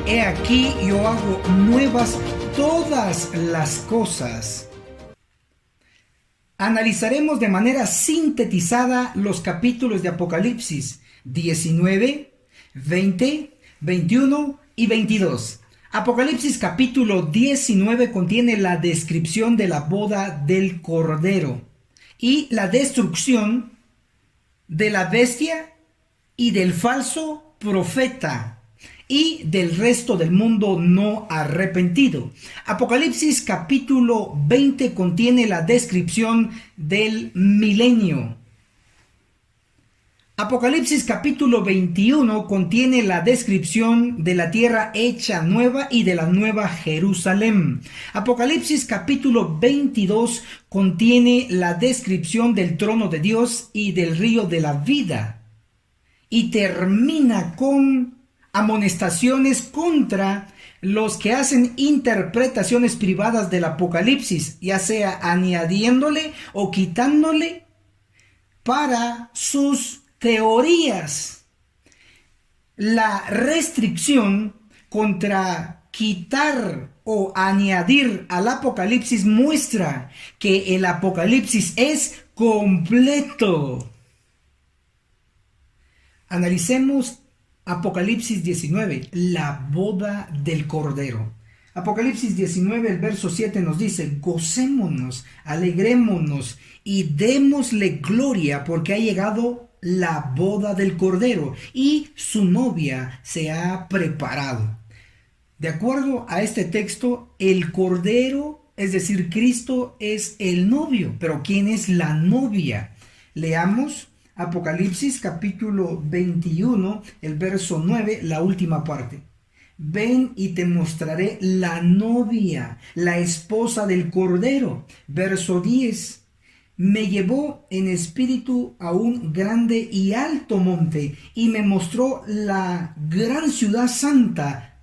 He aquí yo hago nuevas todas las cosas. Analizaremos de manera sintetizada los capítulos de Apocalipsis 19, 20, 21 y 22. Apocalipsis capítulo 19 contiene la descripción de la boda del Cordero y la destrucción de la bestia y del falso profeta y del resto del mundo no arrepentido. Apocalipsis capítulo 20 contiene la descripción del milenio. Apocalipsis capítulo 21 contiene la descripción de la tierra hecha nueva y de la nueva Jerusalén. Apocalipsis capítulo 22 contiene la descripción del trono de Dios y del río de la vida. Y termina con amonestaciones contra los que hacen interpretaciones privadas del Apocalipsis, ya sea añadiéndole o quitándole para sus teorías. La restricción contra quitar o añadir al Apocalipsis muestra que el Apocalipsis es completo. Analicemos Apocalipsis 19, la boda del Cordero. Apocalipsis 19, el verso 7 nos dice: gocémonos, alegrémonos y démosle gloria, porque ha llegado la boda del Cordero y su novia se ha preparado. De acuerdo a este texto, el Cordero, es decir, Cristo, es el novio. Pero ¿quién es la novia? Leamos Apocalipsis capítulo 21, el verso 9, la última parte. Ven y te mostraré la novia, la esposa del Cordero. Verso 10. Me llevó en espíritu a un grande y alto monte y me mostró la gran ciudad santa,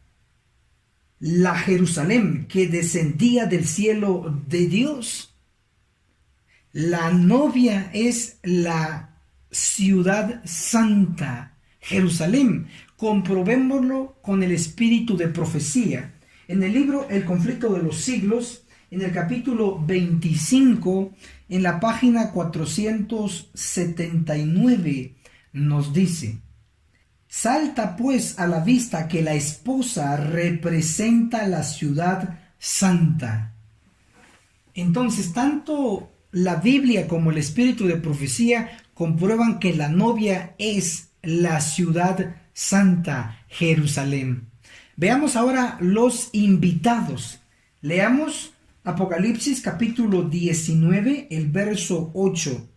la Jerusalén, que descendía del cielo de Dios. La novia es la ciudad santa, Jerusalén. Comprobémoslo con el espíritu de profecía. En el libro El conflicto de los siglos, en el capítulo 25, en la página 479, nos dice: salta pues a la vista que la esposa representa la ciudad santa. Entonces, tanto la Biblia como el espíritu de profecía comprueban que la novia es la ciudad santa, Jerusalén. Veamos ahora los invitados. Leamos Apocalipsis capítulo 19, el verso 8.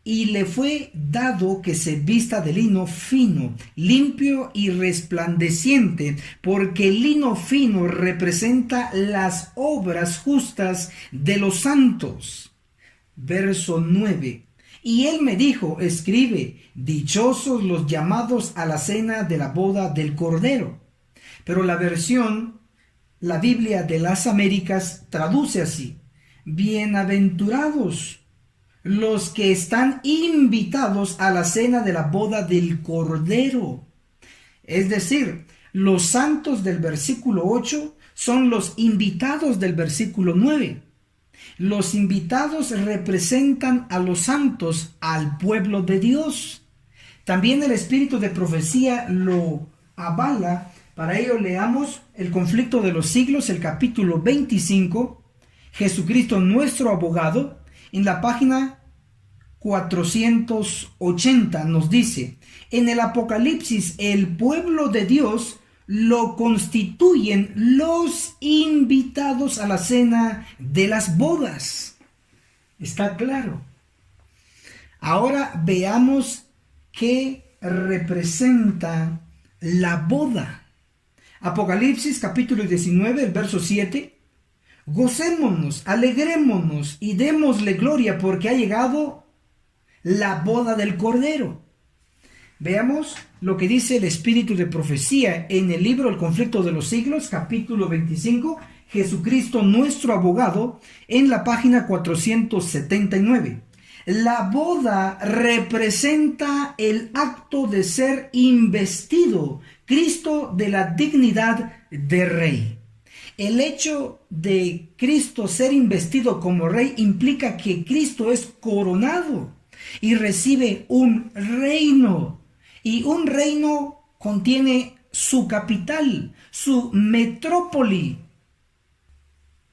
Y le fue dado que se vista de lino fino, limpio y resplandeciente, porque el lino fino representa las obras justas de los santos. Verso 9. Y él me dijo: escribe, dichosos los llamados a la cena de la boda del Cordero. Pero la Biblia de las Américas traduce así: bienaventurados los que están invitados a la cena de la boda del Cordero. Es decir, los santos del versículo 8 son los invitados del versículo 9. Los invitados representan a los santos, al pueblo de Dios. También el espíritu de profecía lo avala. Para ello leamos El conflicto de los siglos, el capítulo 25, Jesucristo nuestro abogado. En la página 480 nos dice: en el Apocalipsis el pueblo de Dios lo constituyen los invitados a la cena de las bodas. ¿Está claro? Ahora veamos qué representa la boda. Apocalipsis capítulo 19, el verso 7. Gocémonos, alegrémonos y démosle gloria, porque ha llegado la boda del Cordero. Veamos lo que dice el espíritu de profecía en el libro El conflicto de los siglos, capítulo 25, Jesucristo nuestro abogado, en la página 479. La boda representa el acto de ser investido Cristo de la dignidad de rey. El hecho de Cristo ser investido como rey implica que Cristo es coronado y recibe un reino. Y un reino contiene su capital, su metrópoli.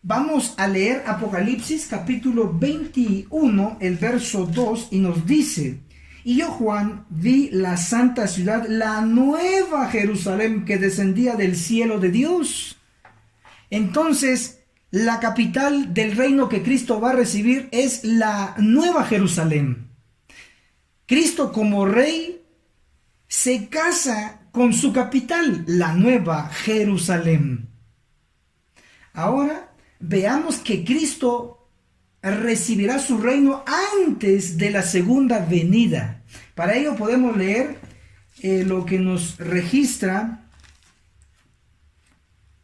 Vamos a leer Apocalipsis capítulo 21, el verso 2, y nos dice: y yo, Juan, vi la santa ciudad, la nueva Jerusalén, que descendía del cielo de Dios. Entonces, la capital del reino que Cristo va a recibir es la nueva Jerusalén. Cristo como rey se casa con su capital, la nueva Jerusalén. Ahora veamos que Cristo recibirá su reino antes de la segunda venida. Para ello podemos leer lo que nos registra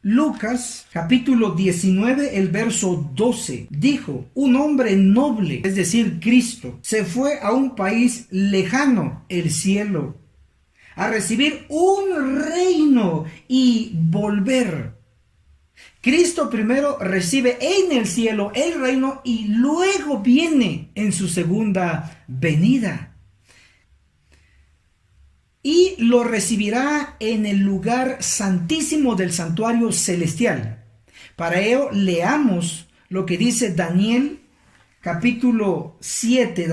Lucas capítulo 19, el verso 12. Dijo: un hombre noble, es decir, Cristo, se fue a un país lejano, el cielo, a recibir un reino y volver. Cristo primero recibe en el cielo el reino y luego viene en su segunda venida. Y lo recibirá en el lugar santísimo del santuario celestial. Para ello leamos lo que dice Daniel capítulo 7,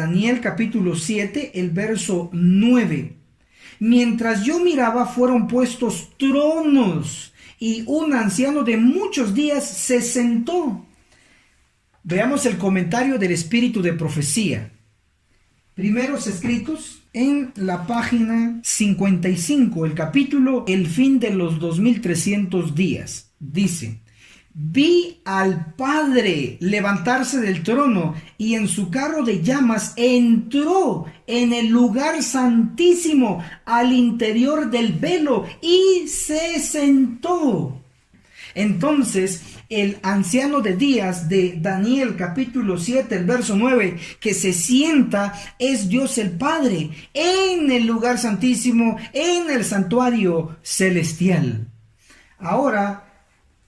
el verso 9. Mientras yo miraba, fueron puestos tronos y un anciano de muchos días se sentó. Veamos el comentario del espíritu de profecía. Primeros escritos en la página 55, el capítulo El fin de los 2300 días. Dice: vi al Padre levantarse del trono y en su carro de llamas entró en el lugar santísimo al interior del velo y se sentó. Entonces el anciano de días de Daniel capítulo 7, el verso 9, que se sienta, es Dios el Padre en el lugar santísimo, en el santuario celestial. Ahora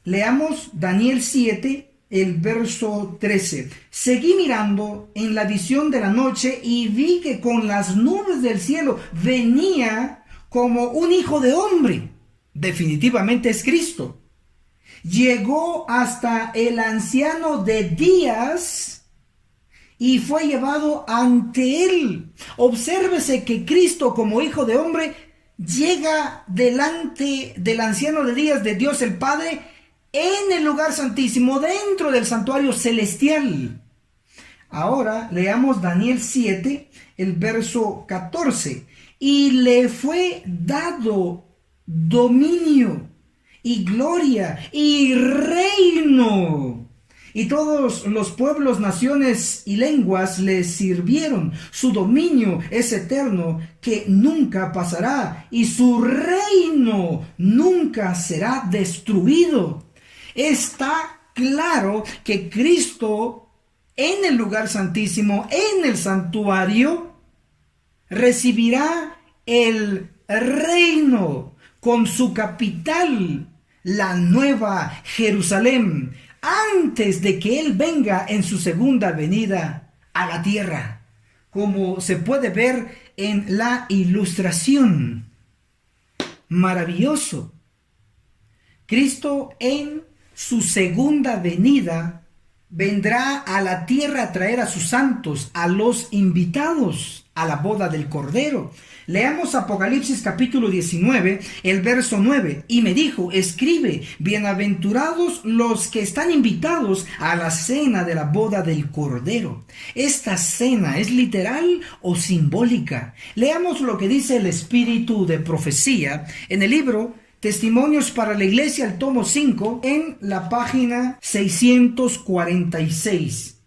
leamos Daniel 7, el verso 13. Seguí mirando en la visión de la noche y vi que con las nubes del cielo venía como un hijo de hombre. Definitivamente es Cristo. Llegó hasta el anciano de días y fue llevado ante él. Obsérvese que Cristo como hijo de hombre llega delante del anciano de días de Dios el Padre en el lugar santísimo, dentro del santuario celestial. Ahora leamos Daniel 7, el verso 14. Y le fue dado dominio y gloria y reino, y todos los pueblos, naciones y lenguas le sirvieron. Su dominio es eterno, que nunca pasará, y su reino nunca será destruido. Está claro que Cristo en el lugar santísimo, en el santuario, recibirá el reino con su capital, la nueva Jerusalén, antes de que Él venga en su segunda venida a la tierra, como se puede ver en la ilustración. Maravilloso. Cristo en su segunda venida vendrá a la tierra a traer a sus santos, a los invitados a la boda del Cordero. Leamos Apocalipsis capítulo 19, el verso 9. Y me dijo: escribe, bienaventurados los que están invitados a la cena de la boda del Cordero. ¿Esta cena es literal o simbólica? Leamos lo que dice el espíritu de profecía en el libro Testimonios para la Iglesia, el tomo 5, en la página 646.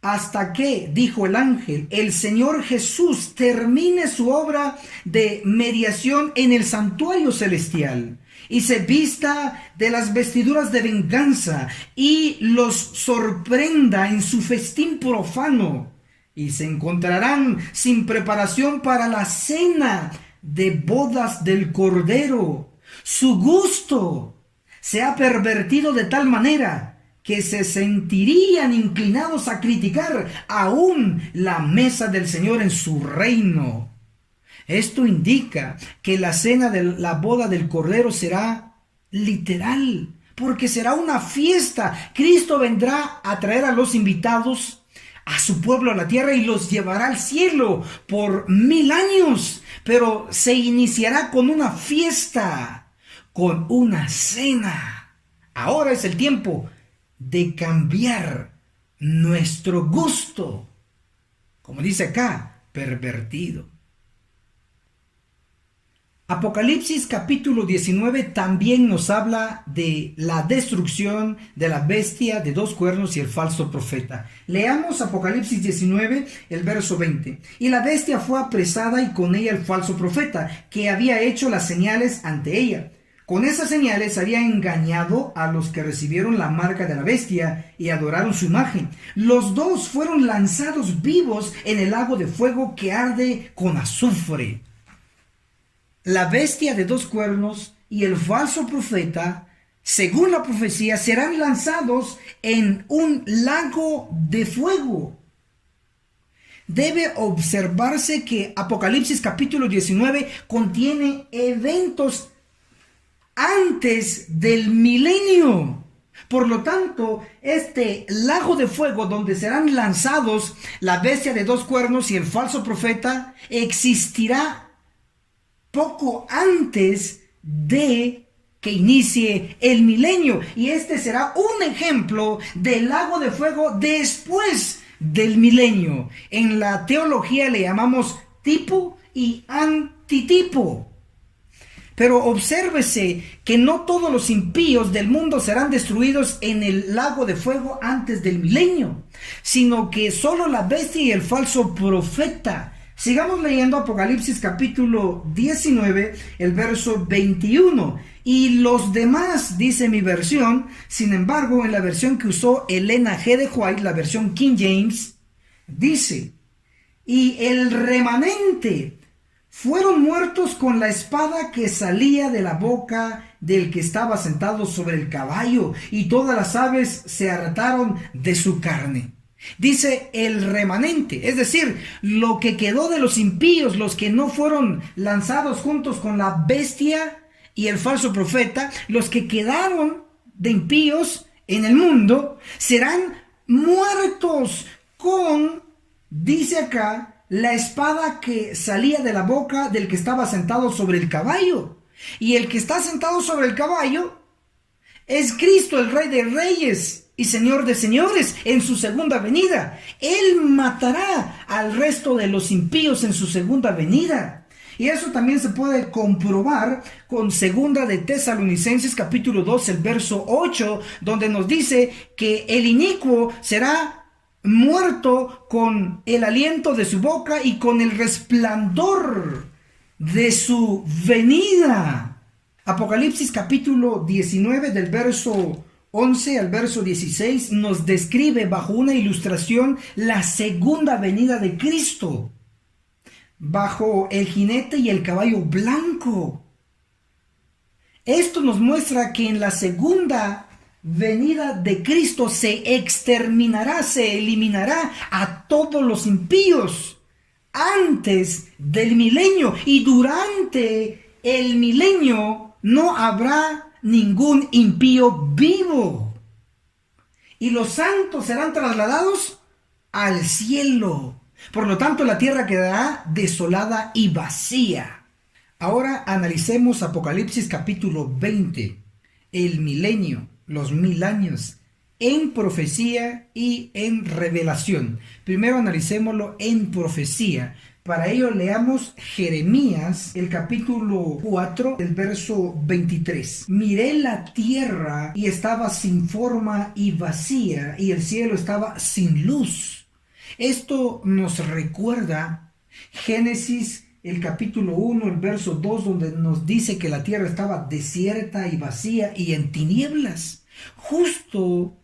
Hasta que, dijo el ángel, el Señor Jesús termine su obra de mediación en el santuario celestial y se vista de las vestiduras de venganza y los sorprenda en su festín profano, y se encontrarán sin preparación para la cena de bodas del Cordero. Su gusto se ha pervertido de tal manera que se sentirían inclinados a criticar aún la mesa del Señor en su reino. Esto indica que la cena de la boda del Cordero será literal, porque será una fiesta. Cristo vendrá a traer a los invitados a su pueblo, a la tierra, y los llevará al cielo por 1000 años. Pero se iniciará con una fiesta, con una cena. Ahora es el tiempo de cambiar nuestro gusto, como dice acá, pervertido. Apocalipsis capítulo 19 también nos habla de la destrucción de la bestia de 2 cuernos y el falso profeta. Leamos Apocalipsis 19, el verso 20. Y la bestia fue apresada y con ella el falso profeta, que había hecho las señales ante ella. Con esas señales había engañado a los que recibieron la marca de la bestia y adoraron su imagen. Los dos fueron lanzados vivos en el lago de fuego que arde con azufre. La bestia de 2 cuernos y el falso profeta, según la profecía, serán lanzados en un lago de fuego. Debe observarse que Apocalipsis capítulo 19 contiene eventos antes del milenio. Por lo tanto, este lago de fuego donde serán lanzados la bestia de 2 cuernos y el falso profeta existirá poco antes de que inicie el milenio. Y este será un ejemplo del lago de fuego después del milenio. En la teología le llamamos tipo y antitipo. Pero obsérvese que no todos los impíos del mundo serán destruidos en el lago de fuego antes del milenio, sino que solo la bestia y el falso profeta. Sigamos leyendo Apocalipsis capítulo 19, el verso 21. Y los demás, dice mi versión. Sin embargo, en la versión que usó Elena G. de White, la versión King James, dice: y el remanente fueron muertos con la espada que salía de la boca del que estaba sentado sobre el caballo, y todas las aves se hartaron de su carne. Dice el remanente, es decir, lo que quedó de los impíos, los que no fueron lanzados juntos con la bestia y el falso profeta, los que quedaron de impíos en el mundo, serán muertos con, dice acá, la espada que salía de la boca del que estaba sentado sobre el caballo. Y el que está sentado sobre el caballo es Cristo, el Rey de Reyes y Señor de señores, en su segunda venida. Él matará al resto de los impíos en su segunda venida. Y eso también se puede comprobar con segunda de Tesalonicenses capítulo 2, el verso 8, donde nos dice que el inicuo será muerto con el aliento de su boca y con el resplandor de su venida. Apocalipsis capítulo 19 del verso 11 al verso 16 nos describe bajo una ilustración la segunda venida de Cristo, bajo el jinete y el caballo blanco. Esto nos muestra que en la segunda venida de Cristo se exterminará, se eliminará a todos los impíos antes del milenio, y durante el milenio no habrá ningún impío vivo, y los santos serán trasladados al cielo. Por lo tanto, la tierra quedará desolada y vacía. Ahora analicemos Apocalipsis capítulo 20, el milenio, los 1000 años, en profecía y en revelación. Primero analicémoslo en profecía. Para ello leamos Jeremías, el capítulo 4, el verso 23. Miré la tierra y estaba sin forma y vacía, y el cielo estaba sin luz. Esto nos recuerda Génesis, el capítulo 1, el verso 2, donde nos dice que la tierra estaba desierta y vacía y en tinieblas. Justo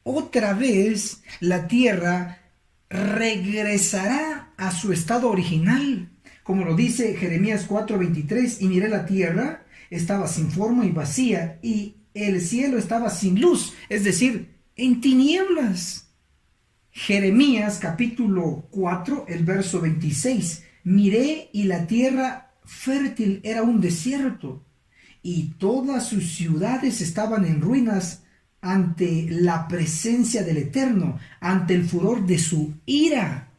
otra vez la tierra regresará a su estado original, como lo dice Jeremías 4:23, y miré la tierra, estaba sin forma y vacía, y el cielo estaba sin luz, es decir, en tinieblas. Jeremías capítulo 4, el verso 26, miré y la tierra fértil era un desierto, y todas sus ciudades estaban en ruinas ante la presencia del Eterno, ante el furor de su ira.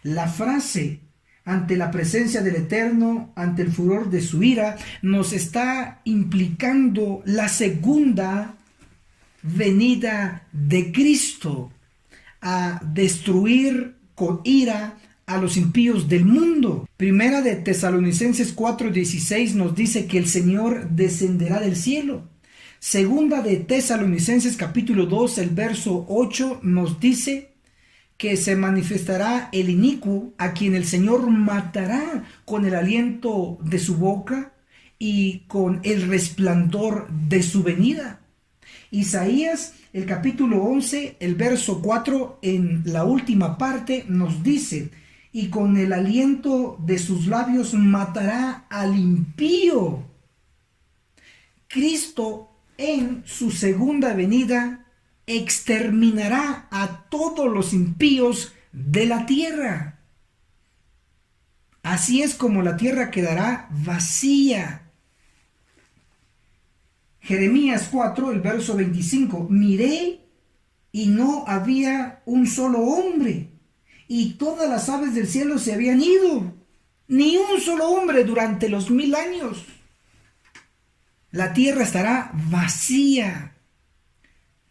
La frase ante la presencia del Eterno, ante el furor de su ira, nos está implicando la segunda venida de Cristo a destruir con ira a los impíos del mundo. Primera de Tesalonicenses 4:16 nos dice que el Señor descenderá del cielo. Segunda de Tesalonicenses capítulo 2, el verso 8 nos dice que se manifestará el inicuo, a quien el Señor matará con el aliento de su boca y con el resplandor de su venida. Isaías, el capítulo 11, el verso 4, en la última parte nos dice: y con el aliento de sus labios matará al impío. Cristo en su segunda venida exterminará a todos los impíos de la tierra. Así es como la tierra quedará vacía. Jeremías 4, el verso 25, miré y no había un solo hombre, y todas las aves del cielo se habían ido, ni un solo hombre durante los 1000 años. La tierra estará vacía.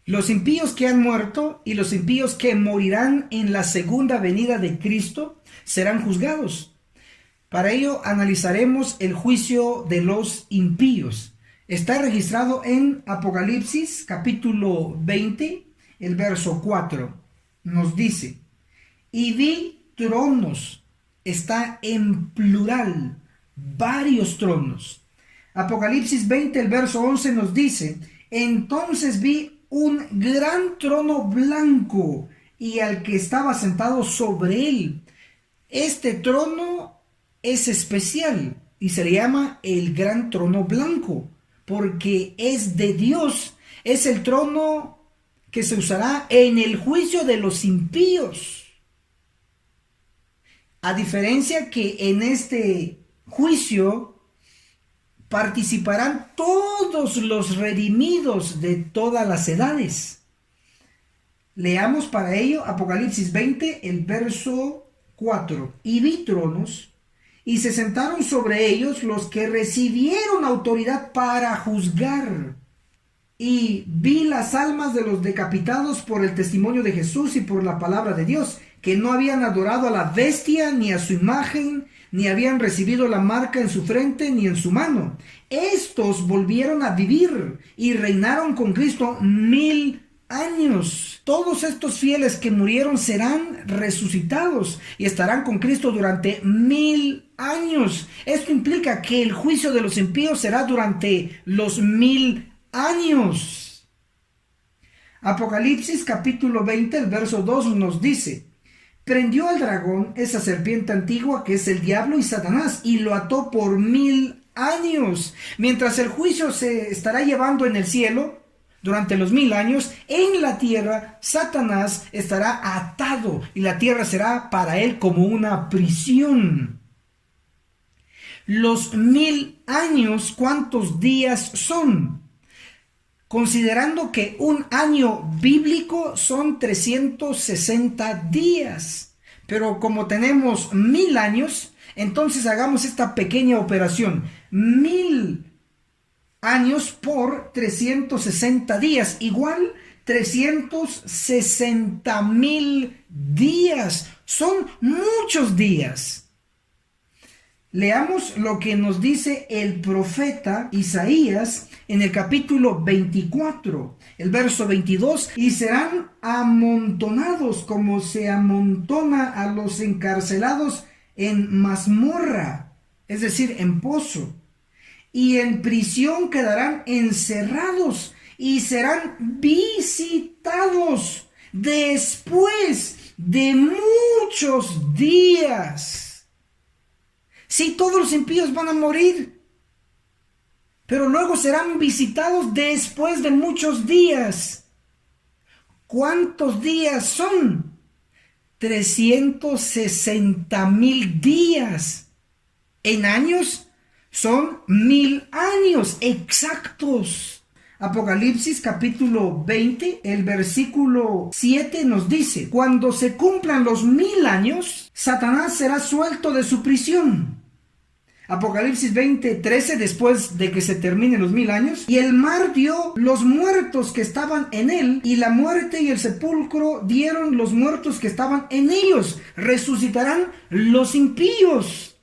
Los impíos que han muerto y los impíos que morirán en la segunda venida de Cristo serán juzgados. Para ello analizaremos el juicio de los impíos. Está registrado en Apocalipsis capítulo 20, el verso 4. Nos dice: y vi tronos, está en plural, varios tronos. Apocalipsis 20, el verso 11 nos dice: entonces vi un gran trono blanco y al que estaba sentado sobre él. Este trono es especial y se le llama el gran trono blanco, porque es de Dios, es el trono que se usará en el juicio de los impíos. A diferencia que en este juicio participarán todos los redimidos de todas las edades. Leamos para ello Apocalipsis 20, el verso 4. Y vi tronos, y se sentaron sobre ellos los que recibieron autoridad para juzgar. Y vi las almas de los decapitados por el testimonio de Jesús y por la palabra de Dios, que no habían adorado a la bestia ni a su imagen, ni habían recibido la marca en su frente ni en su mano. Estos volvieron a vivir y reinaron con Cristo 1000 años. Todos estos fieles que murieron serán resucitados y estarán con Cristo durante 1000 años. Esto implica que el juicio de los impíos será durante los 1000 años. Apocalipsis capítulo 20, el verso 2 nos dice: prendió al dragón, esa serpiente antigua que es el diablo y Satanás, y lo ató por 1000 años. Mientras el juicio se estará llevando en el cielo, durante los 1000 años, en la tierra, Satanás estará atado y la tierra será para él como una prisión. Los 1000 años, ¿cuántos días son? Considerando que un año bíblico son 360 días. Pero como tenemos 1000 años, entonces hagamos esta pequeña operación. 1000 años por 360 días, igual 360,000 días. Son muchos días. Leamos lo que nos dice el profeta Isaías en el capítulo 24, el verso 22, y serán amontonados como se amontona a los encarcelados en mazmorra, es decir, en pozo, y en prisión quedarán encerrados y serán visitados después de muchos días. Sí, todos los impíos van a morir, pero luego serán visitados después de muchos días. ¿Cuántos días son? 360,000 días. En años son 1000 años exactos. Apocalipsis capítulo 20, el versículo 7 nos dice: cuando se cumplan los 1000 años, Satanás será suelto de su prisión. Apocalipsis 20:13, después de que se terminen los 1000 años, y el mar dio los muertos que estaban en él, y la muerte y el sepulcro dieron los muertos que estaban en ellos. Resucitarán los impíos.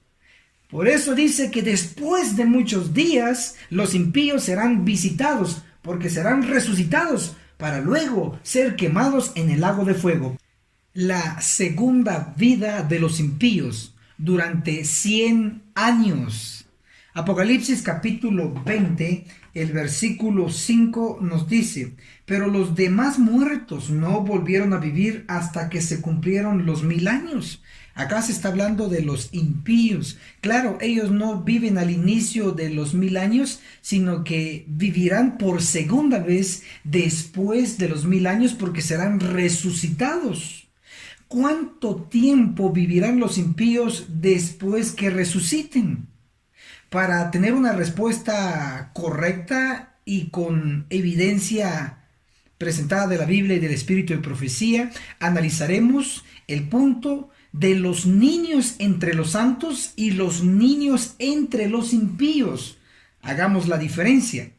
Por eso dice que después de muchos días los impíos serán visitados, porque serán resucitados para luego ser quemados en el lago de fuego. La segunda vida de los impíos durante 100 años. Apocalipsis capítulo 20, el versículo 5 nos dice: pero los demás muertos no volvieron a vivir hasta que se cumplieron los 1000 años. Acá se está hablando de los impíos. Claro, ellos no viven al inicio de los 1000 años, sino que vivirán por segunda vez después de los 1000 años, porque serán resucitados. ¿Cuánto tiempo vivirán los impíos después que resuciten? Para tener una respuesta correcta y con evidencia presentada de la Biblia y del Espíritu de Profecía, analizaremos el punto de los niños entre los santos y los niños entre los impíos. Hagamos la diferencia.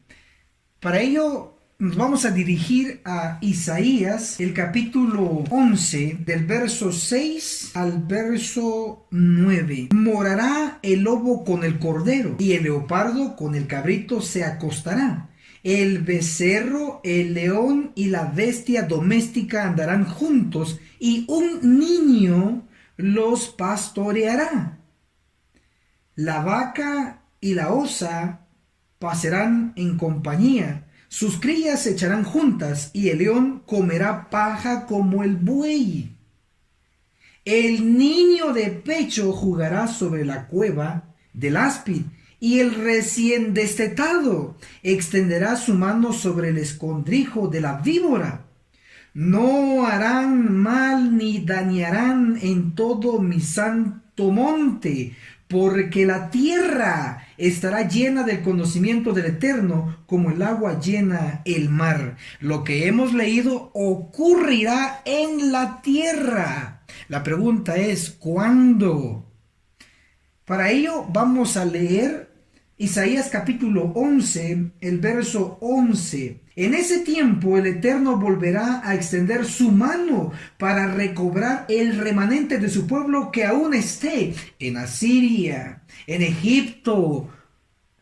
Para ello nos vamos a dirigir a Isaías, el capítulo 11, del verso 6 al verso 9. Morará el lobo con el cordero, y el leopardo con el cabrito se acostará. El becerro, el león y la bestia doméstica andarán juntos, y un niño los pastoreará. La vaca y la osa pasarán en compañía, sus crías se echarán juntas, y el león comerá paja como el buey. El niño de pecho jugará sobre la cueva del áspid, y el recién destetado extenderá su mano sobre el escondrijo de la víbora. No harán mal ni dañarán en todo mi santo monte, porque la tierra estará llena del conocimiento del Eterno, como el agua llena el mar. Lo que hemos leído ocurrirá en la tierra. La pregunta es, ¿cuándo? Para ello vamos a leer Isaías capítulo 11, el verso 11. En ese tiempo el Eterno volverá a extender su mano para recobrar el remanente de su pueblo que aún esté en Asiria, en Egipto,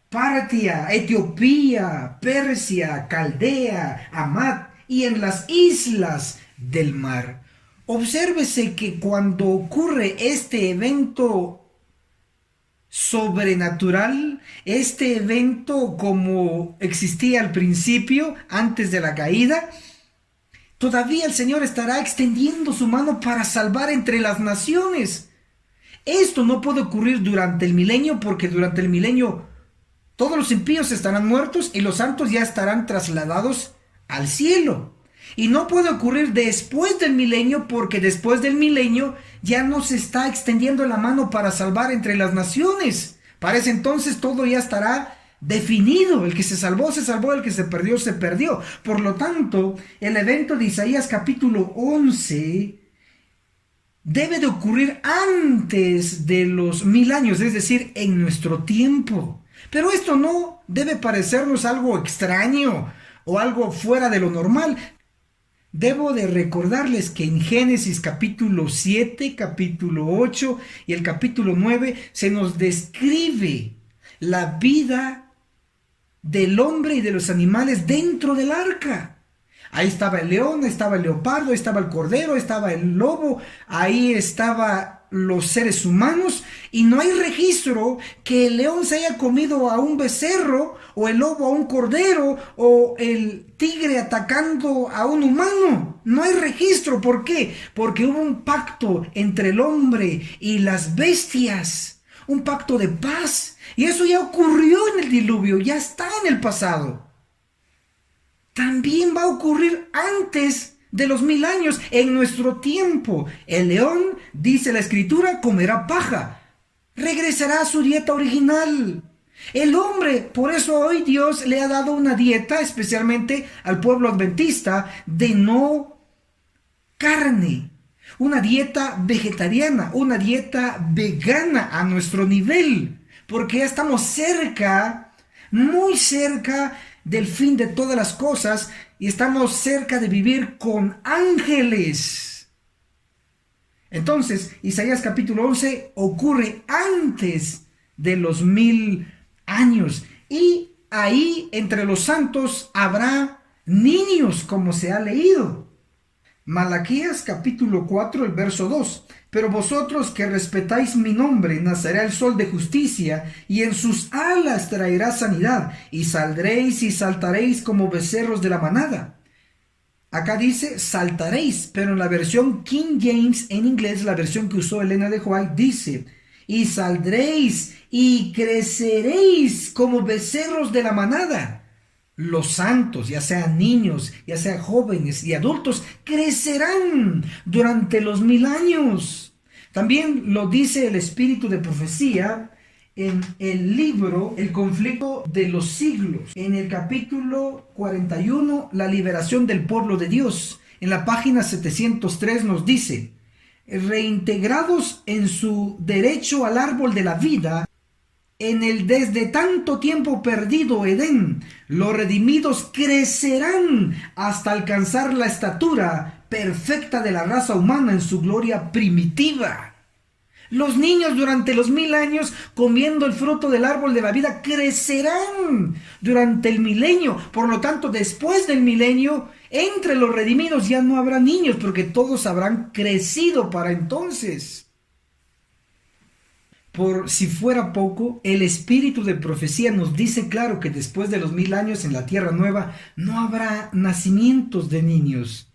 Partia, Etiopía, Persia, Caldea, Hamat y en las islas del mar. Obsérvese que cuando ocurre este evento sobrenatural, este evento como existía al principio, antes de la caída, todavía el Señor estará extendiendo su mano para salvar entre las naciones. Esto no puede ocurrir durante el milenio, porque durante el milenio todos los impíos estarán muertos y los santos ya estarán trasladados al cielo. Y no puede ocurrir después del milenio, porque después del milenio ya no se está extendiendo la mano para salvar entre las naciones. Para ese entonces todo ya estará definido. El que se salvó, el que se perdió. Por lo tanto, el evento de Isaías capítulo 11 debe de ocurrir antes de los 1000 años, es decir, en nuestro tiempo. Pero esto no debe parecernos algo extraño o algo fuera de lo normal. Debo de recordarles que en Génesis capítulo 7, capítulo 8 y el capítulo 9 se nos describe la vida del hombre y de los animales dentro del arca. Ahí estaba el león, estaba el leopardo, estaba el cordero, estaba el lobo, ahí estaban los seres humanos, y no hay registro que el león se haya comido a un becerro, o el lobo a un cordero, o el tigre atacando a un humano. No hay registro. ¿Por qué? Porque hubo un pacto entre el hombre y las bestias. un pacto de paz. Y eso ya ocurrió en el diluvio, ya está en el pasado. También va a ocurrir antes de los 1000 años, en nuestro tiempo. El león, dice la escritura, comerá paja. Regresará a su dieta original. El hombre, por eso hoy Dios le ha dado una dieta, especialmente al pueblo adventista, de no carne. Una dieta vegetariana, una dieta vegana a nuestro nivel. Porque ya estamos cerca, muy cerca del fin de todas las cosas y estamos cerca de vivir con ángeles. Entonces, Isaías capítulo 11 ocurre antes de los 1000 años y ahí entre los santos habrá niños, como se ha leído. Malaquías capítulo 4, el verso 2. Pero vosotros que respetáis mi nombre, nacerá el sol de justicia, y en sus alas traerá sanidad, y saldréis y saltaréis como becerros de la manada. Acá dice saltaréis, pero en la versión King James, en inglés, la versión que usó Elena de White, dice, y saldréis y creceréis como becerros de la manada. Los santos, ya sean niños, ya sean jóvenes y adultos, crecerán durante los 1000 años. También lo dice el espíritu de profecía en el libro El conflicto de los siglos. En el capítulo 41, la liberación del pueblo de Dios. En la página 703 nos dice, reintegrados en su derecho al árbol de la vida, en el desde tanto tiempo perdido Edén, los redimidos crecerán hasta alcanzar la estatura perfecta de la raza humana en su gloria primitiva. Los niños durante los 1000 años comiendo el fruto del árbol de la vida crecerán durante el milenio. Por lo tanto, después del milenio, entre los redimidos ya no habrá niños porque todos habrán crecido para entonces. Por si fuera poco, el espíritu de profecía nos dice claro que después de los 1000 años en la tierra nueva no habrá nacimientos de niños.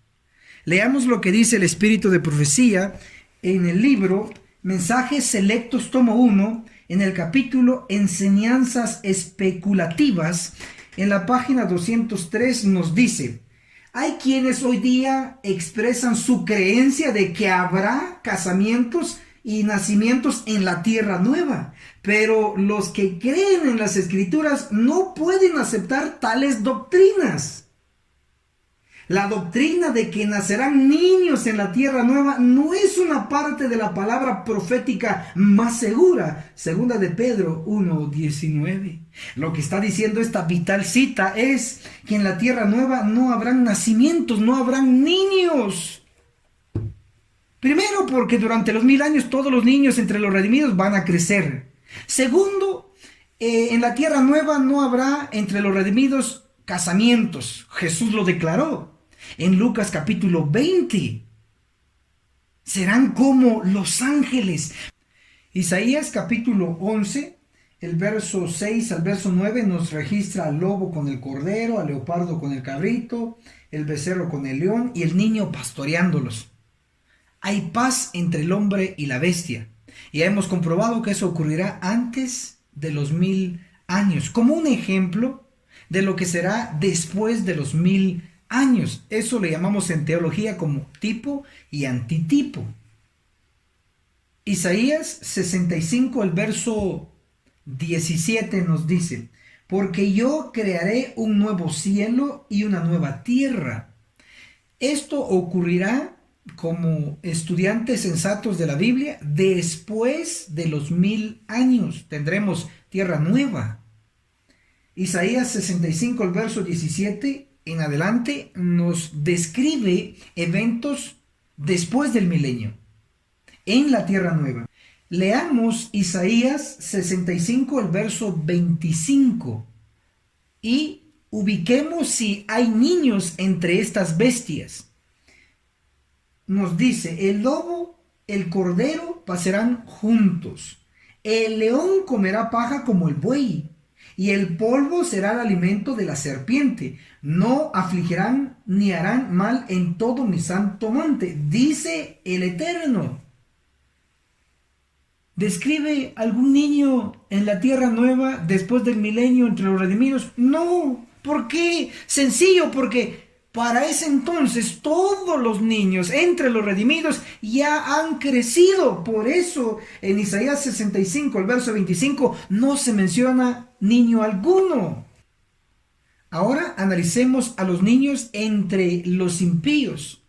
Leamos lo que dice el espíritu de profecía en el libro Mensajes Selectos tomo 1, en el capítulo Enseñanzas Especulativas, en la página 203 nos dice, hay quienes hoy día expresan su creencia de que habrá casamientos y nacimientos en la tierra nueva, pero los que creen en las escrituras no pueden aceptar tales doctrinas. La doctrina de que nacerán niños en la tierra nueva no es una parte de la palabra profética más segura, segunda de Pedro 1:19. Lo que está diciendo esta vital cita es que en la tierra nueva no habrán nacimientos, no habrán niños. Primero, porque durante los 1000 años todos los niños entre los redimidos van a crecer. Segundo, en la tierra nueva no habrá entre los redimidos casamientos. Jesús lo declaró en Lucas capítulo 20. Serán como los ángeles. Isaías capítulo 11, el verso 6 al verso 9 nos registra al lobo con el cordero, al leopardo con el cabrito, el becerro con el león y el niño pastoreándolos. Hay paz entre el hombre y la bestia. Y ya hemos comprobado que eso ocurrirá antes de los 1000 años, como un ejemplo de lo que será después de los 1000 años. Eso le llamamos en teología como tipo y antitipo. Isaías 65, el verso 17 nos dice, porque yo crearé un nuevo cielo y una nueva tierra. Esto ocurrirá como estudiantes sensatos de la Biblia, después de los 1000 años tendremos tierra nueva. Isaías 65, el verso 17 en adelante nos describe eventos después del milenio, en la tierra nueva. Leamos Isaías 65, el verso 25, y ubiquemos si hay niños entre estas bestias. Nos dice, el lobo, el cordero pasarán juntos, el león comerá paja como el buey, y el polvo será el alimento de la serpiente. No afligirán ni harán mal en todo mi santo monte, dice el Eterno. ¿Describe algún niño en la tierra nueva después del milenio entre los redimidos? No. ¿Por qué? Sencillo, porque para ese entonces todos los niños entre los redimidos ya han crecido. Por eso en Isaías 65, el verso 25, no se menciona niño alguno. Ahora analicemos a los niños entre los impíos.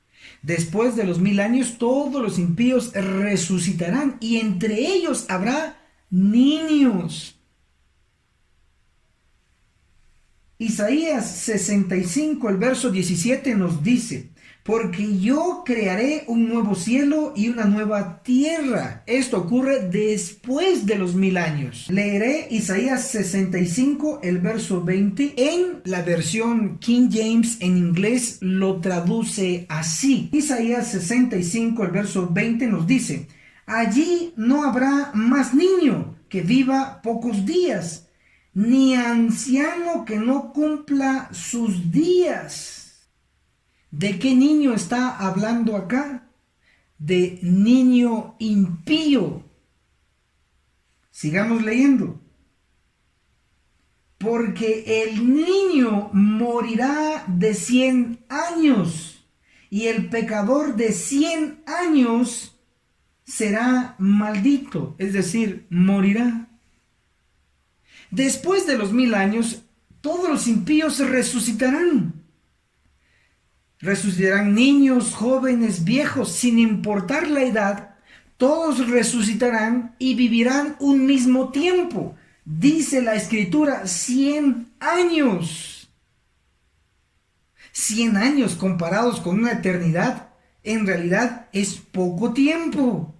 Después de los 1000 años, todos los impíos resucitarán y entre ellos habrá niños. Isaías 65, el verso 17 nos dice: porque yo crearé un nuevo cielo y una nueva tierra. Esto ocurre después de los 1000 años. Leeré Isaías 65, el verso 20. En la versión King James en inglés lo traduce así. Isaías 65, el verso 20 nos dice: allí no habrá más niño que viva pocos días, ni anciano que no cumpla sus días. ¿De qué niño está hablando acá? De niño impío. Sigamos leyendo. Porque el niño morirá de 100 años y el pecador de 100 años será maldito, es decir, morirá. Después de los 1000 años, todos los impíos resucitarán. Resucitarán niños, jóvenes, viejos, sin importar la edad. Todos resucitarán y vivirán un mismo tiempo. Dice la Escritura, 100 años. 100 años comparados con una eternidad, en realidad es poco tiempo.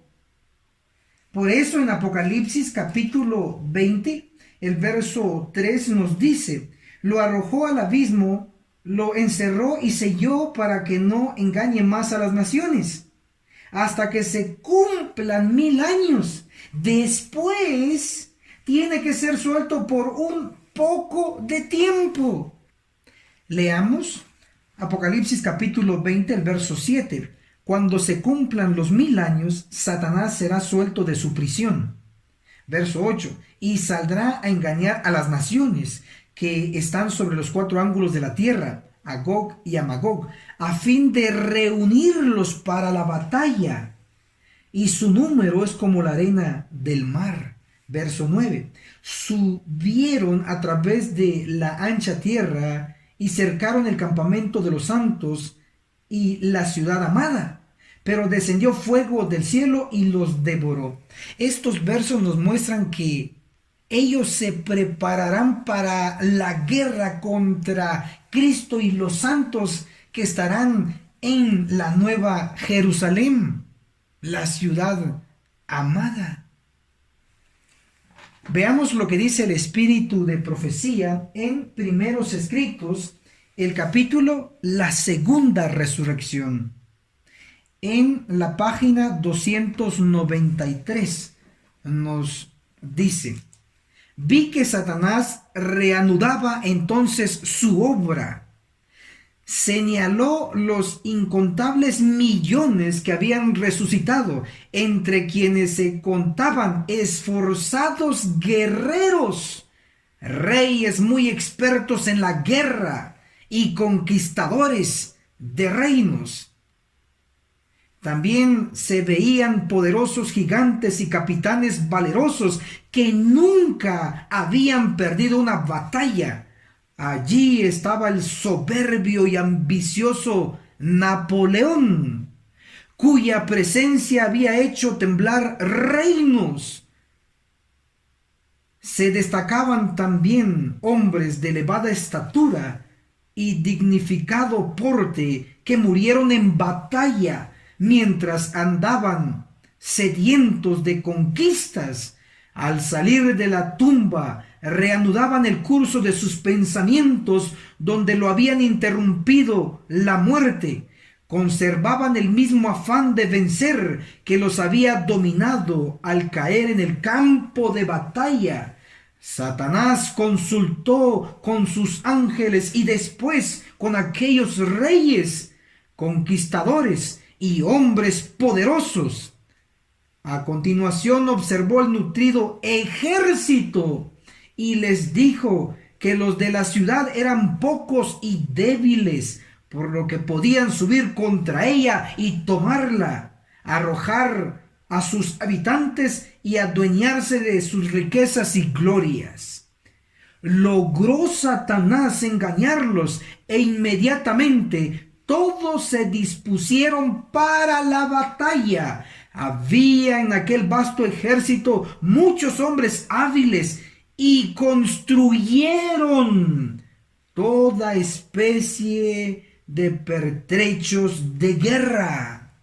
Por eso en Apocalipsis capítulo 20, el verso 3 nos dice: lo arrojó al abismo, lo encerró y selló para que no engañe más a las naciones, hasta que se cumplan 1000 años. Después tiene que ser suelto por un poco de tiempo. Leamos Apocalipsis capítulo 20, el verso 7. Cuando se cumplan los 1000 años, Satanás será suelto de su prisión. Verso 8. Y saldrá a engañar a las naciones que están sobre los 4 ángulos de la tierra, a Gog y a Magog, a fin de reunirlos para la batalla. Y su número es como la arena del mar. Verso 9. Subieron a través de la ancha tierra y cercaron el campamento de los santos y la ciudad amada. Pero descendió fuego del cielo y los devoró. Estos versos nos muestran que ellos se prepararán para la guerra contra Cristo y los santos que estarán en la nueva Jerusalén, la ciudad amada. Veamos lo que dice el espíritu de profecía en Primeros Escritos, el capítulo La Segunda Resurrección. En la página 293 nos dice: vi que Satanás reanudaba entonces su obra. Señaló los incontables millones que habían resucitado, entre quienes se contaban esforzados guerreros, reyes muy expertos en la guerra y conquistadores de reinos. También se veían poderosos gigantes y capitanes valerosos que nunca habían perdido una batalla. Allí estaba el soberbio y ambicioso Napoleón, cuya presencia había hecho temblar reinos. Se destacaban también hombres de elevada estatura y dignificado porte que murieron en batalla, mientras andaban sedientos de conquistas. Al salir de la tumba, reanudaban el curso de sus pensamientos donde lo habían interrumpido la muerte. Conservaban el mismo afán de vencer que los había dominado al caer en el campo de batalla. Satanás consultó con sus ángeles y después con aquellos reyes, conquistadores y hombres poderosos. A continuación observó el nutrido ejército y les dijo que los de la ciudad eran pocos y débiles, por lo que podían subir contra ella y tomarla, arrojar a sus habitantes y adueñarse de sus riquezas y glorias. Logró Satanás engañarlos e inmediatamente todos se dispusieron para la batalla. Había en aquel vasto ejército muchos hombres hábiles y construyeron toda especie de pertrechos de guerra.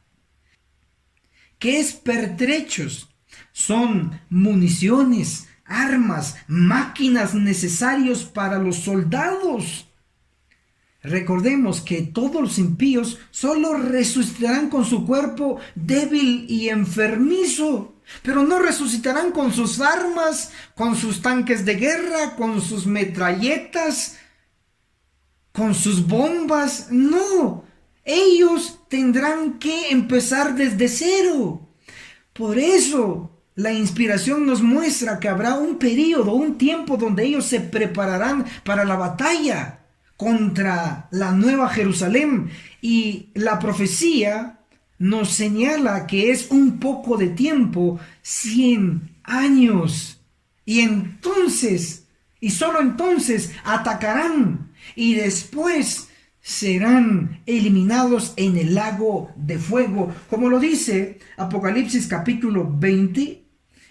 ¿Qué es pertrechos? Son municiones, armas, máquinas necesarios para los soldados. Recordemos que todos los impíos solo resucitarán con su cuerpo débil y enfermizo, pero no resucitarán con sus armas, con sus tanques de guerra, con sus metralletas, con sus bombas. No, ellos tendrán que empezar desde cero. Por eso la inspiración nos muestra que habrá un periodo, un tiempo donde ellos se prepararán para la batalla contra la Nueva Jerusalén, y la profecía nos señala que es un poco de tiempo, 100 años, y entonces, y solo entonces atacarán y después serán eliminados en el lago de fuego, como lo dice Apocalipsis capítulo 20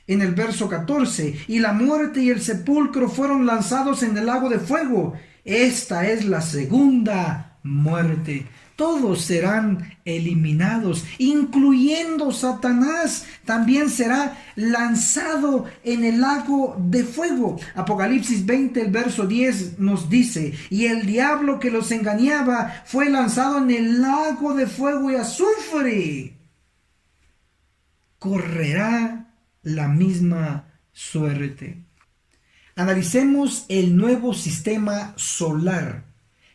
en el verso 14, y la muerte y el sepulcro fueron lanzados en el lago de fuego. Esta es la segunda muerte. Todos serán eliminados, incluyendo Satanás. También será lanzado en el lago de fuego. Apocalipsis 20, el verso 10 nos dice: y el diablo que los engañaba fue lanzado en el lago de fuego y azufre. Correrá la misma suerte. Analicemos el nuevo sistema solar.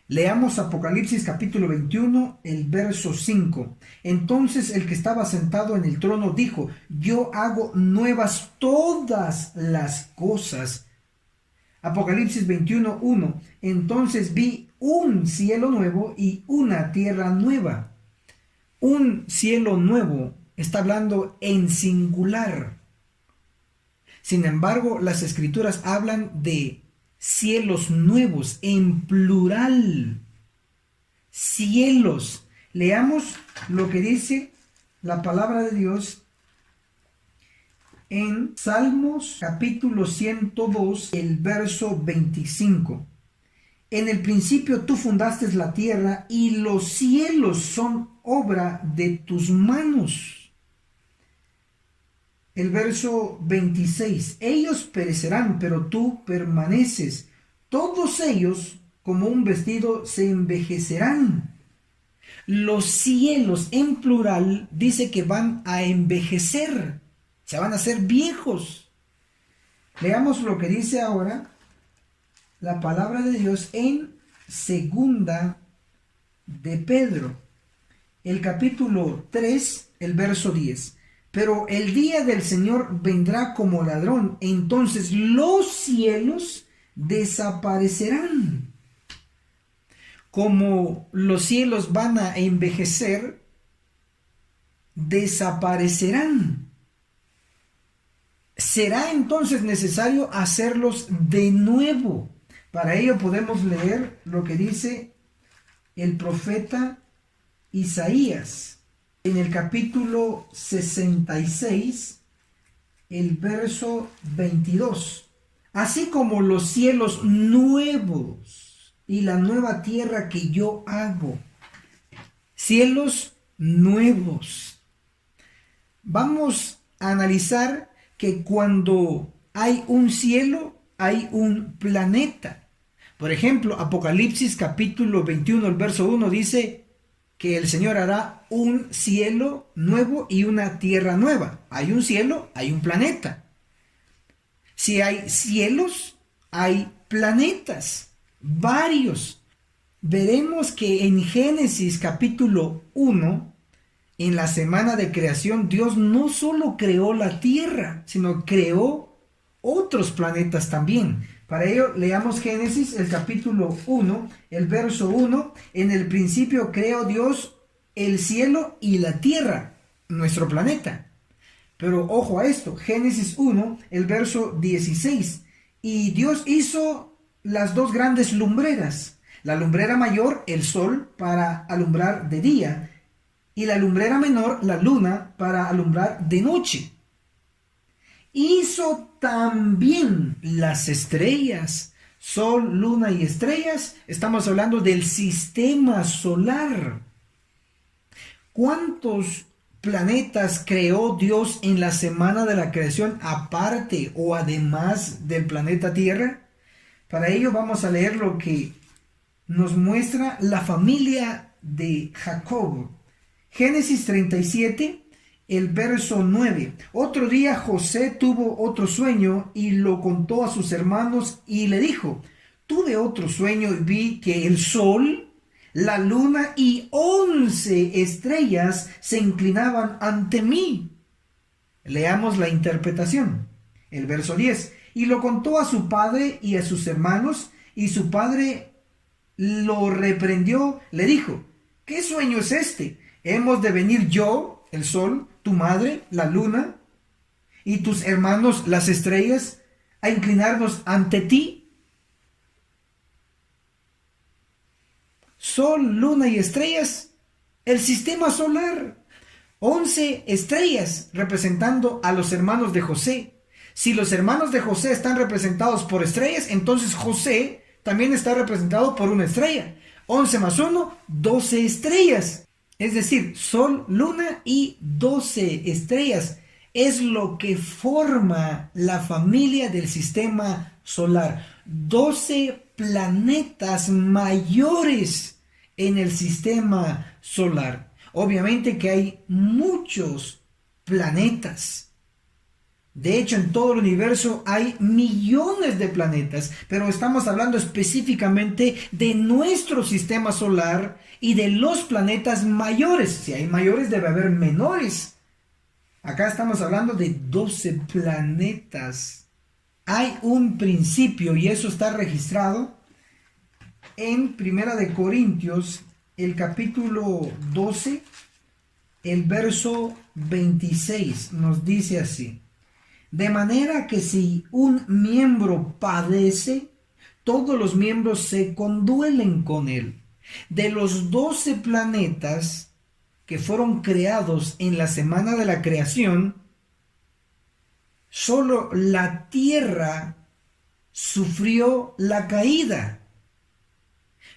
Leamos Apocalipsis capítulo 21, el verso 5. Entonces el que estaba sentado en el trono dijo: yo hago nuevas todas las cosas. Apocalipsis 21, 1. Entonces vi un cielo nuevo y una tierra nueva. Un cielo nuevo está hablando en singular. Sin embargo, las escrituras hablan de cielos nuevos en plural. Cielos. Leamos lo que dice la palabra de Dios en Salmos capítulo 102, el verso 25. En el principio tú fundaste la tierra y los cielos son obra de tus manos. El verso 26, ellos perecerán, pero tú permaneces. Todos ellos, como un vestido, se envejecerán. Los cielos, en plural, dice que van a envejecer, se van a hacer viejos. Leamos lo que dice ahora la palabra de Dios en segunda de Pedro, el capítulo 3, el verso 10. Pero el día del Señor vendrá como ladrón, entonces los cielos desaparecerán. Como los cielos van a envejecer, desaparecerán. Será entonces necesario hacerlos de nuevo. Para ello podemos leer lo que dice el profeta Isaías. En el capítulo 66, el verso 22. Así como los cielos nuevos y la nueva tierra que yo hago. Cielos nuevos. Vamos a analizar que cuando hay un cielo, hay un planeta. Por ejemplo, Apocalipsis capítulo 21, el verso 1 dice que el Señor hará un cielo nuevo y una tierra nueva. Hay un cielo, hay un planeta. Si hay cielos, hay planetas, varios. Veremos que en Génesis capítulo 1, en la semana de creación, Dios no solo creó la Tierra, sino creó otros planetas también. Para ello, leamos Génesis, el capítulo 1, el verso 1. En el principio creó Dios el cielo y la tierra, nuestro planeta. Pero ojo a esto, Génesis 1, el verso 16. Y Dios hizo las dos grandes lumbreras. La lumbrera mayor, el sol, para alumbrar de día, y la lumbrera menor, la luna, para alumbrar de noche. Hizo también las estrellas, sol, luna y estrellas. Estamos hablando del sistema solar. ¿Cuántos planetas creó Dios en la semana de la creación aparte o además del planeta Tierra? Para ello vamos a leer lo que nos muestra la familia de Jacob. Génesis 37, el verso 9. Otro día José tuvo otro sueño y lo contó a sus hermanos y le dijo: tuve otro sueño y vi que el sol, la luna y 11 estrellas se inclinaban ante mí. Leamos la interpretación. El verso 10. Y lo contó a su padre y a sus hermanos, y su padre lo reprendió, le dijo: ¿qué sueño es este? ¿Hemos de venir yo, el sol, tu madre, la luna, y tus hermanos, las estrellas, a inclinarnos ante ti? Sol, luna y estrellas, el sistema solar. 11 estrellas representando a los hermanos de José. Si los hermanos de José están representados por estrellas, entonces José también está representado por una estrella. 11 más 1, 12 estrellas. Es decir, sol, luna y 12 estrellas. Es lo que forma la familia del sistema solar. 12 planetas mayores en el sistema solar. Obviamente que hay muchos planetas. De hecho, en todo el universo hay millones de planetas, pero estamos hablando específicamente de nuestro sistema solar y de los planetas mayores. Si hay mayores, debe haber menores. Acá estamos hablando de 12 planetas. Hay un principio y eso está registrado en Primera de Corintios, el capítulo 12, el verso 26. Nos dice así: de manera que si un miembro padece, todos los miembros se conduelen con él. De los 12 planetas que fueron creados en la semana de la creación, solo la Tierra sufrió la caída.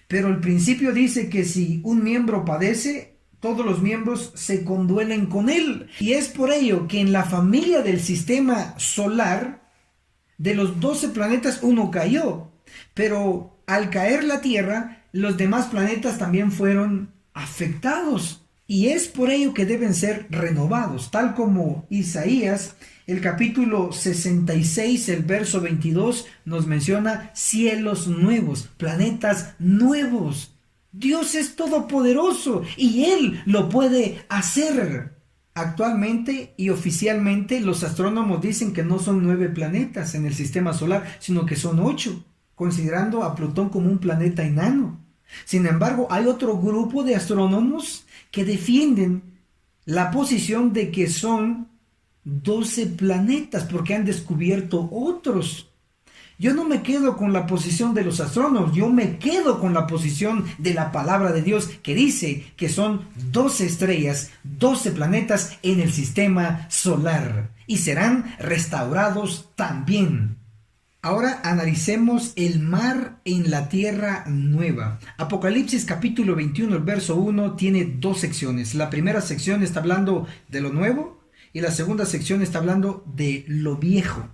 Pero el principio dice que si un miembro padece, todos los miembros se conduelen con él. Y es por ello que en la familia del sistema solar, de los 12 planetas, uno cayó. Pero al caer la Tierra, los demás planetas también fueron afectados. Y es por ello que deben ser renovados, tal como Isaías, el capítulo 66, el verso 22, nos menciona cielos nuevos, planetas nuevos. Dios es todopoderoso y Él lo puede hacer. Actualmente y oficialmente los astrónomos dicen que no son 9 planetas en el sistema solar, sino que son 8, considerando a Plutón como un planeta enano. Sin embargo, hay otro grupo de astrónomos que defienden la posición de que son 12 planetas porque han descubierto otros. Yo no me quedo con la posición de los astrónomos, yo me quedo con la posición de la palabra de Dios que dice que son 12 estrellas, 12 planetas en el sistema solar y serán restaurados también. Ahora analicemos el mar en la tierra nueva. Apocalipsis capítulo 21, el verso 1 tiene 2 secciones. La primera sección está hablando de lo nuevo y la segunda sección está hablando de lo viejo.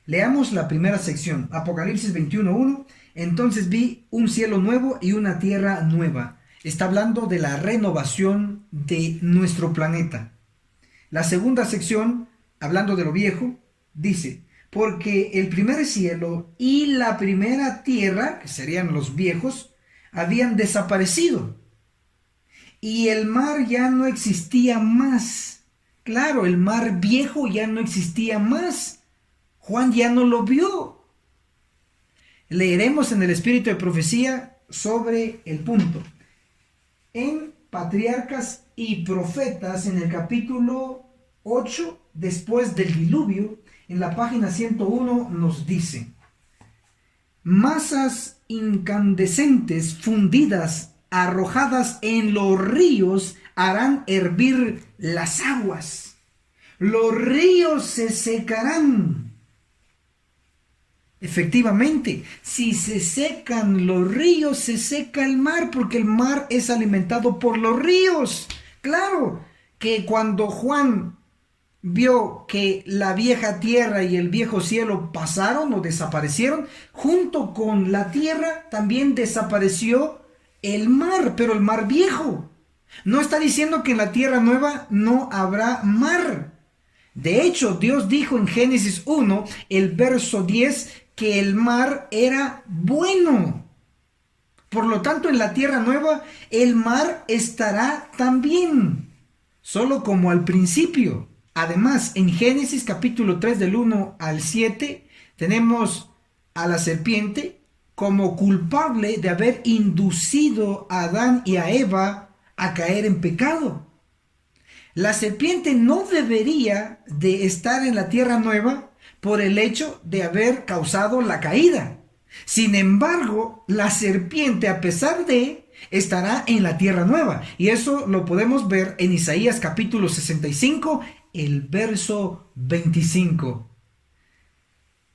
Leamos la primera sección, Apocalipsis 21:1. Entonces vi un cielo nuevo y una tierra nueva. Está hablando de la renovación de nuestro planeta. La segunda sección, hablando de lo viejo, dice: porque el primer cielo y la primera tierra, que serían los viejos, habían desaparecido. y el mar ya no existía más. Claro, el mar viejo ya no existía más. Juan ya no lo vio. Leeremos en el espíritu de profecía sobre el punto. En Patriarcas y Profetas, en el capítulo 8, después del diluvio, en la página 101 nos dice: masas incandescentes fundidas, arrojadas en los ríos, harán hervir las aguas. Los ríos se secarán. Efectivamente, si se secan los ríos, se seca el mar, porque el mar es alimentado por los ríos. Claro que cuando Juan vio que la vieja tierra y el viejo cielo pasaron o desaparecieron, junto con la tierra también desapareció el mar, pero el mar viejo. No está diciendo que en la tierra nueva no habrá mar. De hecho, Dios dijo en Génesis 1, el verso 10, que el mar era bueno. Por lo tanto, en la tierra nueva, el mar estará también, solo como al principio. Además, en Génesis capítulo 3 del 1 al 7, tenemos a la serpiente como culpable de haber inducido a Adán y a Eva a caer en pecado. La serpiente no debería de estar en la tierra nueva por el hecho de haber causado la caída. Sin embargo, la serpiente, a pesar de, estará en la tierra nueva. Y eso lo podemos ver en Isaías capítulo 65, el verso 25.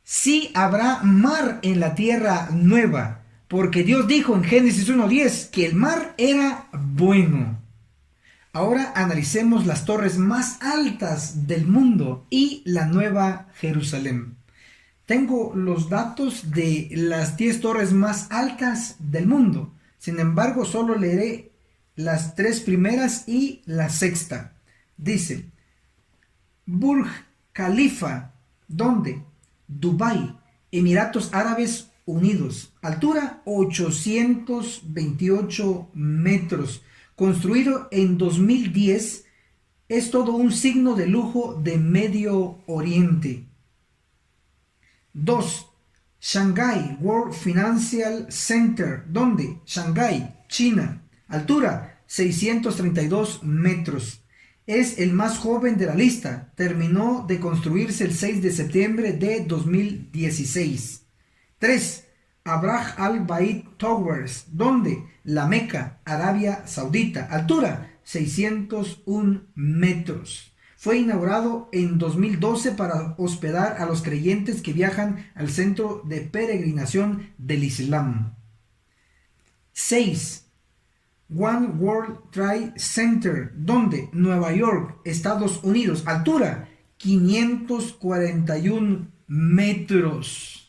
Sí habrá mar en la tierra nueva, porque Dios dijo en Génesis 1:10 que el mar era bueno. Ahora analicemos las torres más altas del mundo y la Nueva Jerusalén. Tengo los datos de las 10 torres más altas del mundo. Sin embargo, solo leeré las 3 primeras y la sexta. Dice: Burj Khalifa, ¿dónde? Dubái, Emiratos Árabes Unidos. Altura 828 metros. Construido en 2010, es todo un signo de lujo de Medio Oriente. 2. Shanghai World Financial Center. ¿Dónde? Shanghái, China. Altura 632 metros. Es el más joven de la lista. Terminó de construirse el 6 de septiembre de 2016. 3. Abraj al-Bait Towers. ¿Dónde? La Meca, Arabia Saudita. Altura 601 metros. Fue inaugurado en 2012 para hospedar a los creyentes que viajan al centro de peregrinación del Islam. 6. One World Trade Center. ¿Dónde? Nueva York, Estados Unidos. Altura 541 metros.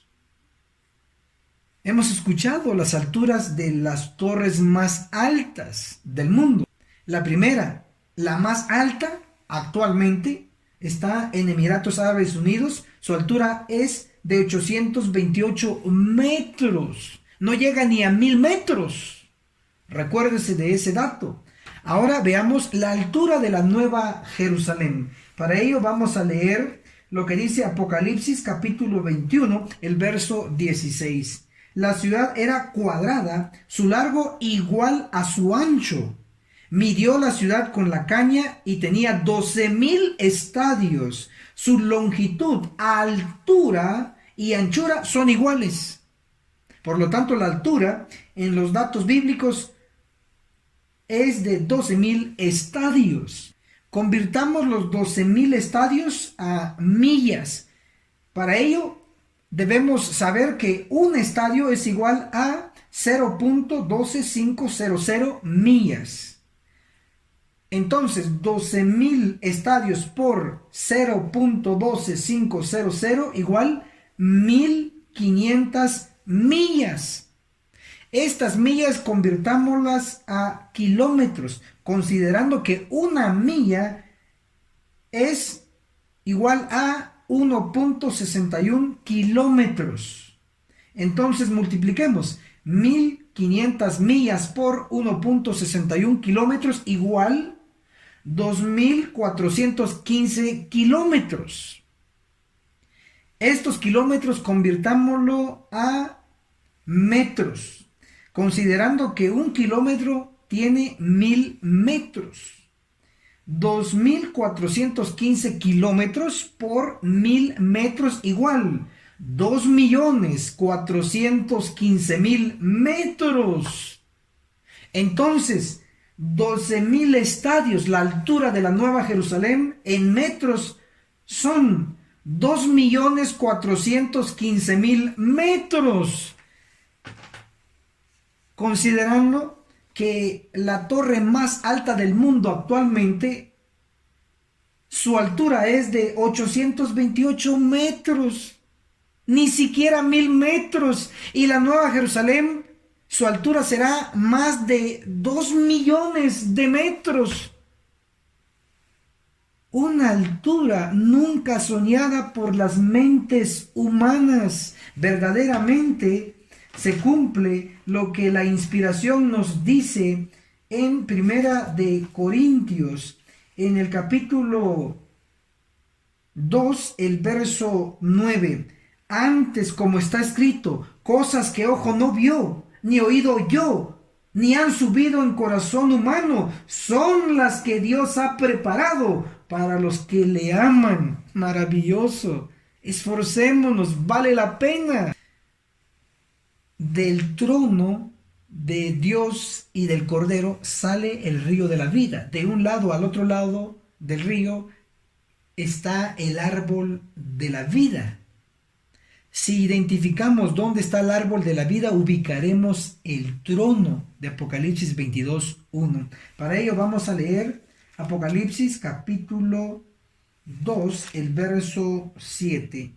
Hemos escuchado las alturas de las torres más altas del mundo. La primera, la más alta actualmente, está en Emiratos Árabes Unidos. Su altura es de 828 metros. No llega ni a 1000 metros. Recuérdese de ese dato. Ahora veamos la altura de la Nueva Jerusalén. Para ello vamos a leer lo que dice Apocalipsis capítulo 21, el verso 16. La ciudad era cuadrada, su largo igual a su ancho. Midió la ciudad con la caña y tenía 12,000 estadios. Su longitud, altura y anchura son iguales. Por lo tanto, la altura en los datos bíblicos es de 12,000 estadios. Convirtamos los 12,000 estadios a millas. Para ello, debemos saber que un estadio es igual a 0.12500 millas. Entonces, 12,000 estadios por 0.12500 igual 1,500 millas. Estas millas convirtámoslas a kilómetros, considerando que una milla es igual a 1.61 kilómetros. Entonces multipliquemos 1,500 2.500 millas por 1.61 kilómetros, igual 2.415 kilómetros. Estos kilómetros convirtámoslo a metros, considerando que un kilómetro tiene 1.000 metros. 2.415 kilómetros por 1.000 metros igual 2.415.000 metros. Entonces, 12.000 estadios, la altura de la Nueva Jerusalén en metros son 2.415.000 metros. Considerando que la torre más alta del mundo actualmente, su altura es de 828 metros, ni siquiera 1.000 metros, y la Nueva Jerusalén, su altura será más de 2 millones de metros. Una altura nunca soñada por las mentes humanas. Verdaderamente se cumple lo que la inspiración nos dice en Primera de Corintios, en el capítulo 2, el verso 9. Antes, como está escrito, cosas que ojo no vio, ni oído oyó, ni han subido en corazón humano, son las que Dios ha preparado para los que le aman. Maravilloso. Esforcémonos, vale la pena. Del trono de Dios y del Cordero sale el río de la vida. De un lado al otro lado del río está el árbol de la vida. Si identificamos dónde está el árbol de la vida, ubicaremos el trono de Apocalipsis 22:1. Para ello vamos a leer Apocalipsis capítulo 2, el verso 7.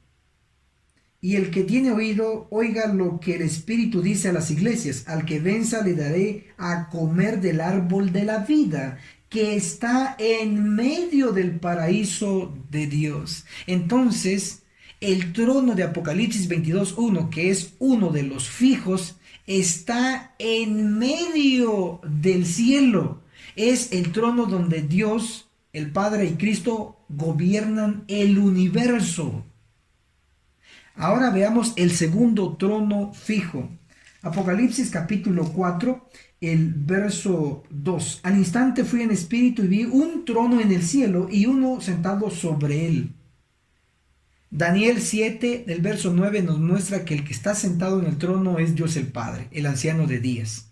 Y el que tiene oído, oiga lo que el Espíritu dice a las iglesias. Al que venza le daré a comer del árbol de la vida, que está en medio del paraíso de Dios. Entonces, el trono de Apocalipsis 22:1, que es uno de los fijos, está en medio del cielo. Es el trono donde Dios, el Padre y Cristo gobiernan el universo. Ahora veamos el segundo trono fijo. Apocalipsis capítulo 4, el verso 2. Al instante fui en espíritu y vi un trono en el cielo y uno sentado sobre él. Daniel 7, el verso 9 nos muestra que el que está sentado en el trono es Dios el Padre, el anciano de días.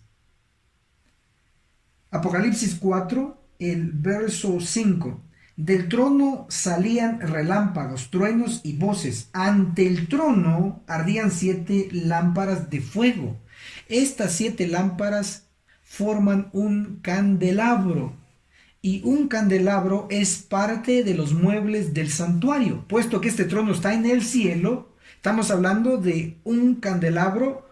Apocalipsis 4, el verso 5. Del trono salían relámpagos, truenos y voces. Ante el trono ardían 7 lámparas de fuego. Estas 7 lámparas forman un candelabro. Y un candelabro es parte de los muebles del santuario. Puesto que este trono está en el cielo, estamos hablando de un candelabro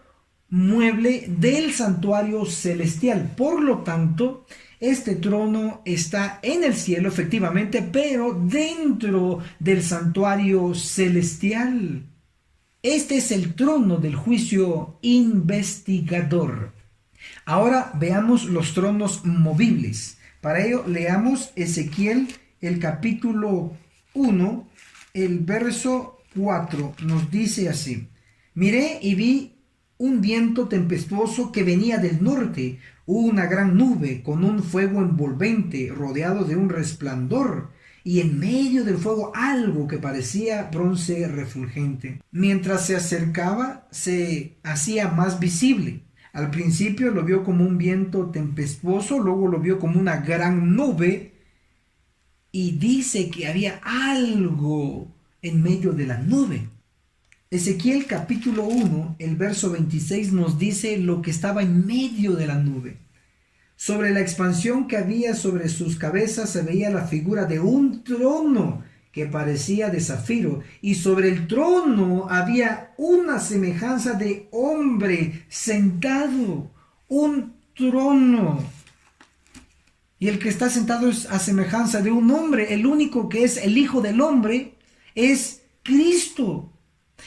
mueble del santuario celestial. Por lo tanto, este trono está en el cielo, efectivamente, pero dentro del santuario celestial. Este es el trono del juicio investigador. Ahora veamos los tronos movibles. Para ello leamos Ezequiel, el capítulo 1, el verso 4. Nos dice así: miré y vi un viento tempestuoso que venía del norte, una gran nube con un fuego envolvente rodeado de un resplandor, y en medio del fuego algo que parecía bronce refulgente. Mientras se acercaba, se hacía más visible. Al principio lo vio como un viento tempestuoso, luego lo vio como una gran nube, y dice que había algo en medio de la nube. Ezequiel capítulo 1, el verso 26 nos dice lo que estaba en medio de la nube. Sobre la expansión que había sobre sus cabezas se veía la figura de un trono que parecía de zafiro, y sobre el trono había una semejanza de hombre sentado, un trono. Y el que está sentado es a semejanza de un hombre. El único que es el Hijo del Hombre es Cristo.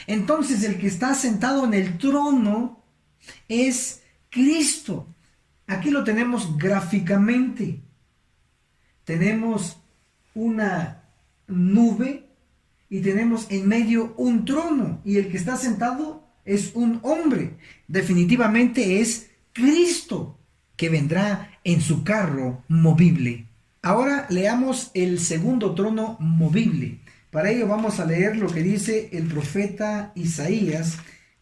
Entonces el que está sentado en el trono es Cristo. Aquí lo tenemos gráficamente. Tenemos una nube y tenemos en medio un trono, y el que está sentado es un hombre. Definitivamente es Cristo, que vendrá en su carro movible. Ahora leamos el segundo trono movible. Para ello vamos a leer lo que dice el profeta Isaías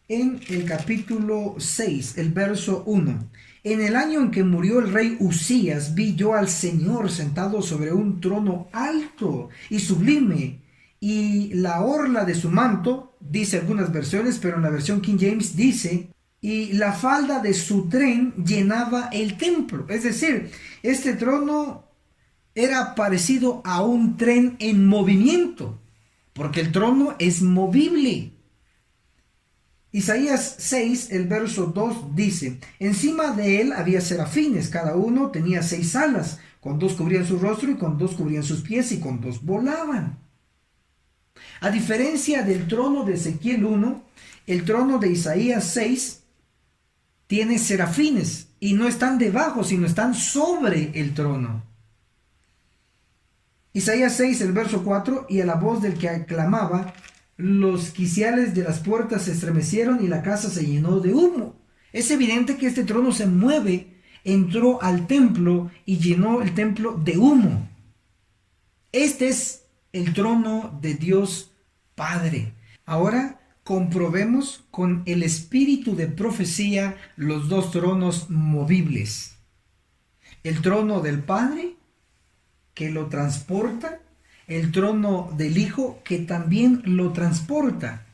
en el capítulo 6, el verso 1. En el año en que murió el rey Usías, vi yo al Señor sentado sobre un trono alto y sublime, y la orla de su manto, dice algunas versiones, pero en la versión King James dice, y la falda de su tren llenaba el templo. Es decir, este trono era parecido a un tren en movimiento, porque el trono es movible. Isaías 6, el verso 2 dice, encima de él había serafines, cada uno tenía 6 alas, con 2 cubrían su rostro y con 2 cubrían sus pies y con 2 volaban. A diferencia del trono de Ezequiel 1, el trono de Isaías 6 tiene serafines y no están debajo, sino están sobre el trono. Isaías 6, el verso 4, y a la voz del que aclamaba, los quiciales de las puertas se estremecieron y la casa se llenó de humo. Es evidente que este trono se mueve, entró al templo y llenó el templo de humo. Este es el trono de Dios Padre. Ahora comprobemos con el espíritu de profecía los 2 tronos movibles. El trono del Padre, que lo transporta, el trono del Hijo, que también lo transporta.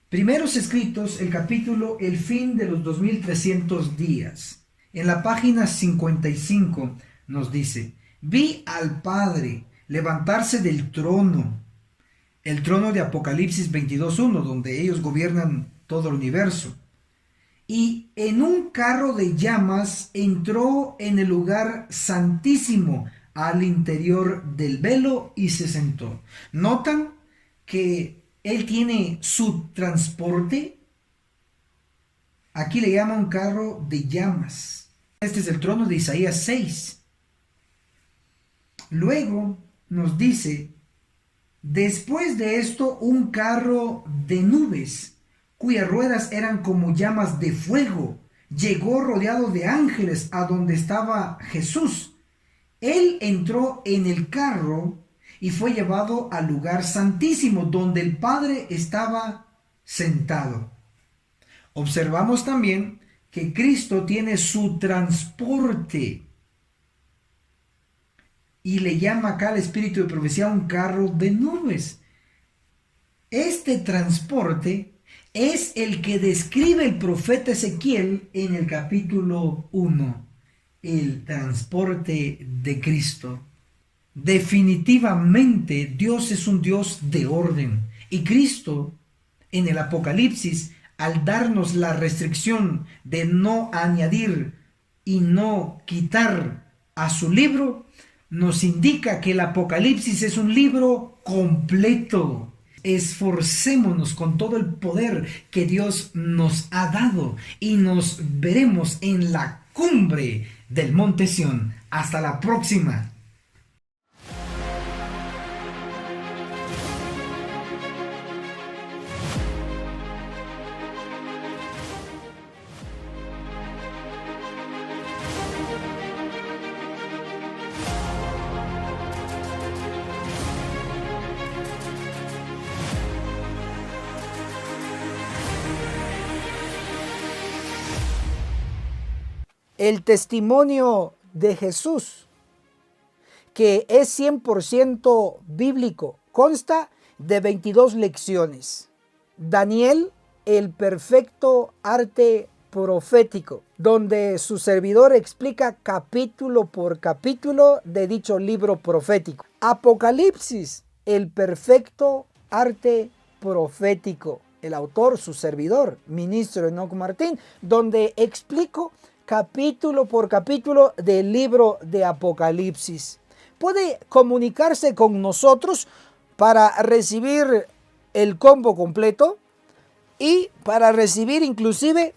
Primeros Escritos, el capítulo El fin de los 2300 días. En la página 55 nos dice, vi al Padre levantarse del trono, el trono de Apocalipsis 22:1, donde ellos gobiernan todo el universo. Y en un carro de llamas entró en el lugar santísimo al interior del velo y se sentó. ¿Notan que él tiene su transporte? Aquí le llama un carro de llamas. Este es el trono de Isaías 6. Luego nos dice, después de esto un carro de nubes, cuyas ruedas eran como llamas de fuego, llegó rodeado de ángeles a donde estaba Jesús. Él entró en el carro y fue llevado al lugar santísimo, donde el Padre estaba sentado. Observamos también que Cristo tiene su transporte, y le llama acá al espíritu de profecía un carro de nubes. Este transporte es el que describe el profeta Ezequiel en el capítulo 1, el transporte de Cristo. Definitivamente Dios es un Dios de orden, y Cristo en el Apocalipsis, al darnos la restricción de no añadir y no quitar a su libro, nos indica que el Apocalipsis es un libro completo. Esforcémonos con todo el poder que Dios nos ha dado y nos veremos en la cumbre del Monte Sión. Hasta la próxima. El testimonio de Jesús, que es 100% bíblico, consta de 22 lecciones. Daniel, el perfecto arte profético, donde su servidor explica capítulo por capítulo de dicho libro profético. Apocalipsis, el perfecto arte profético. El autor, su servidor, ministro Enoc Martín, donde explico capítulo por capítulo del libro de Apocalipsis. Puede comunicarse con nosotros para recibir el combo completo y para recibir inclusive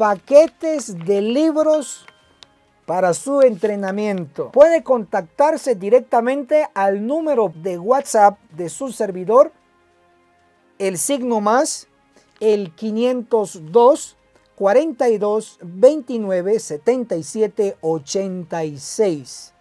paquetes de libros para su entrenamiento. Puede contactarse directamente al número de WhatsApp de su servidor, el signo más, el 502 42 29 77 86.